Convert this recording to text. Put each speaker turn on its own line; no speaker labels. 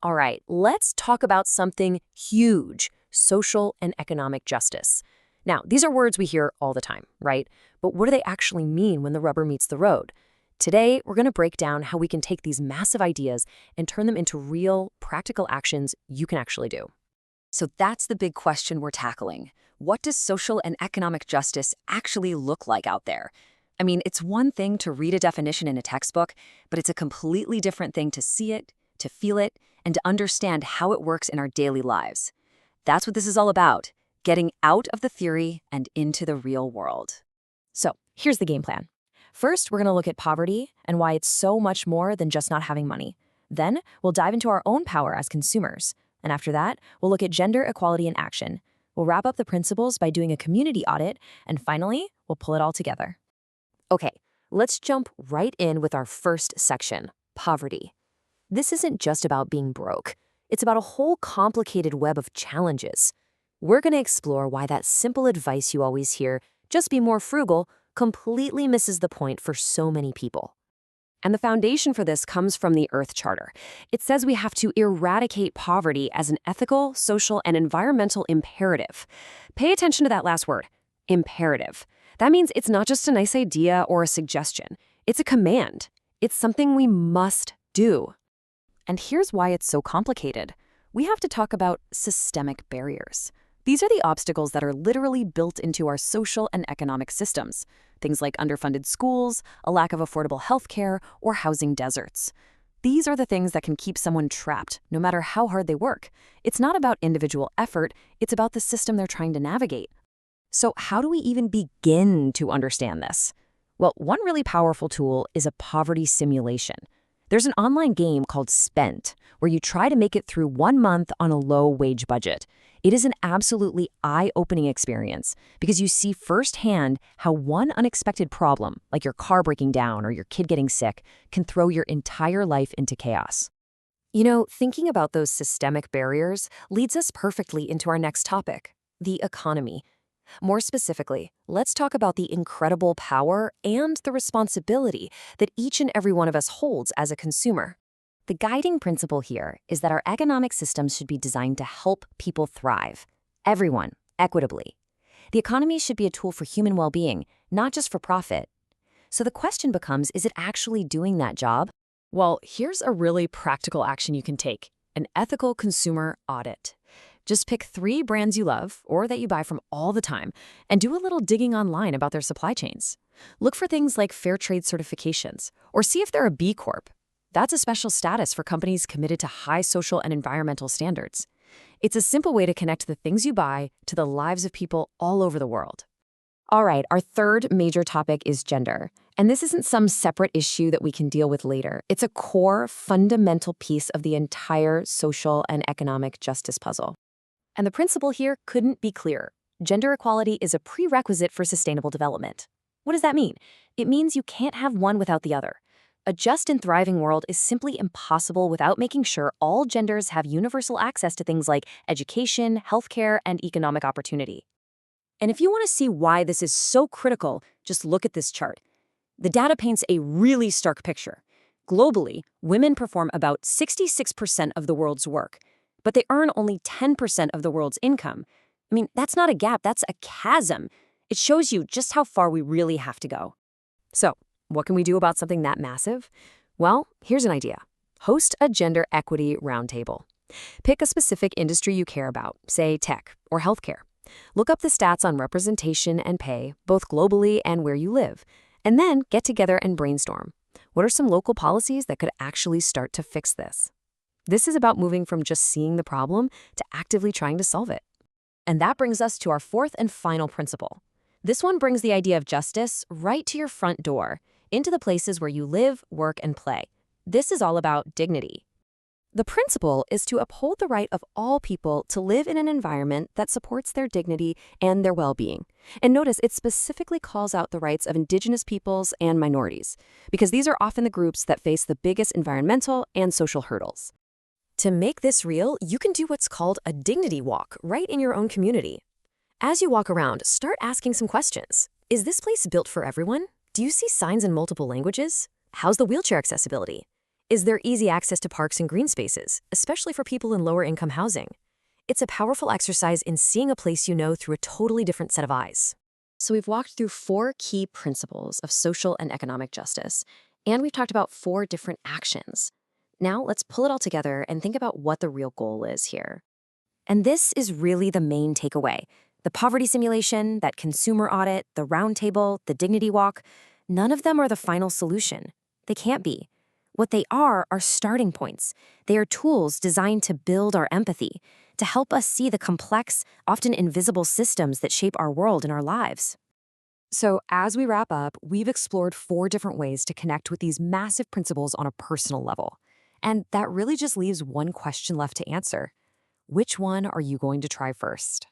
All right, let's talk about something huge: social and economic justice. Now, these are words we hear all the time, right? But what do they actually mean when the rubber meets the road? Today, we're going to break down how we can take these massive ideas and turn them into real, practical actions you can actually do.
So that's the big question we're tackling. What does social and economic justice actually look like out there? I mean, it's one thing to read a definition in a textbook, but it's a completely different thing to see it, to feel it, and to understand how it works in our daily lives. That's what this is all about, getting out of the theory and into the real world.
So, here's the game plan. First, we're going to look at poverty and why it's so much more than just not having money. Then, we'll dive into our own power as consumers. And after that, we'll look at gender equality in action. We'll wrap up the principles by doing a community audit. And finally, we'll pull it all together. Okay, let's jump right in with our first section: poverty. This isn't just about being broke. It's about a whole complicated web of challenges. We're going to explore why that simple advice you always hear, just be more frugal, completely misses the point for so many people. And the foundation for this comes from the Earth Charter. It says we have to eradicate poverty as an ethical, social, and environmental imperative. Pay attention to that last word: imperative. That means it's not just a nice idea or a suggestion. It's a command. It's something we must do. And here's why it's so complicated. We have to talk about systemic barriers. These are the obstacles that are literally built into our social and economic systems. Things like underfunded schools, a lack of affordable healthcare, or housing deserts. These are the things that can keep someone trapped, no matter how hard they work. It's not about individual effort, it's about the system they're trying to navigate. So how do we even begin to understand this? Well, one really powerful tool is a poverty simulation. There's an online game called Spent, where you try to make it through 1 month on a low-wage budget. It is an absolutely eye-opening experience because you see firsthand how one unexpected problem, like your car breaking down or your kid getting sick, can throw your entire life into chaos. You know, thinking about those systemic barriers leads us perfectly into our next topic: the economy. More specifically, let's talk about the incredible power and the responsibility that each and every one of us holds as a consumer. The guiding principle here is that our economic systems should be designed to help people thrive, everyone, equitably. The economy should be a tool for human well-being, not just for profit. So the question becomes, is it actually doing that job? Well, here's a really practical action you can take: an ethical consumer audit. Just pick 3 brands you love or that you buy from all the time and do a little digging online about their supply chains. Look for things like fair trade certifications or see if they're a B Corp. That's a special status for companies committed to high social and environmental standards. It's a simple way to connect the things you buy to the lives of people all over the world. All right, our third major topic is gender. And this isn't some separate issue that we can deal with later. It's a core, fundamental piece of the entire social and economic justice puzzle. And the principle here couldn't be clearer. Gender equality is a prerequisite for sustainable development. What does that mean? It means you can't have one without the other. A just and thriving world is simply impossible without making sure all genders have universal access to things like education, healthcare, and economic opportunity. And if you want to see why this is so critical, just look at this chart. The data paints a really stark picture. Globally, women perform about 66% of the world's work, but they earn only 10% of the world's income. I mean, that's not a gap, that's a chasm. It shows you just how far we really have to go. So, what can we do about something that massive? Well, here's an idea. Host a gender equity roundtable. Pick a specific industry you care about, say tech or healthcare. Look up the stats on representation and pay, both globally and where you live, and then get together and brainstorm. What are some local policies that could actually start to fix this? This is about moving from just seeing the problem to actively trying to solve it. And that brings us to our fourth and final principle. This one brings the idea of justice right to your front door, into the places where you live, work, and play. This is all about dignity. The principle is to uphold the right of all people to live in an environment that supports their dignity and their well-being. And notice it specifically calls out the rights of Indigenous peoples and minorities, because these are often the groups that face the biggest environmental and social hurdles. To make this real, you can do what's called a dignity walk right in your own community. As you walk around, start asking some questions. Is this place built for everyone? Do you see signs in multiple languages? How's the wheelchair accessibility? Is there easy access to parks and green spaces, especially for people in lower income housing? It's a powerful exercise in seeing a place you know through a totally different set of eyes. So we've walked through 4 key principles of social and economic justice, and we've talked about 4 different actions. Now let's pull it all together and think about what the real goal is here. And this is really the main takeaway. The poverty simulation, that consumer audit, the roundtable, the dignity walk, none of them are the final solution. They can't be. What they are starting points. They are tools designed to build our empathy, to help us see the complex, often invisible systems that shape our world and our lives. So, as we wrap up, we've explored 4 different ways to connect with these massive principles on a personal level. And that really just leaves one question left to answer. Which one are you going to try first?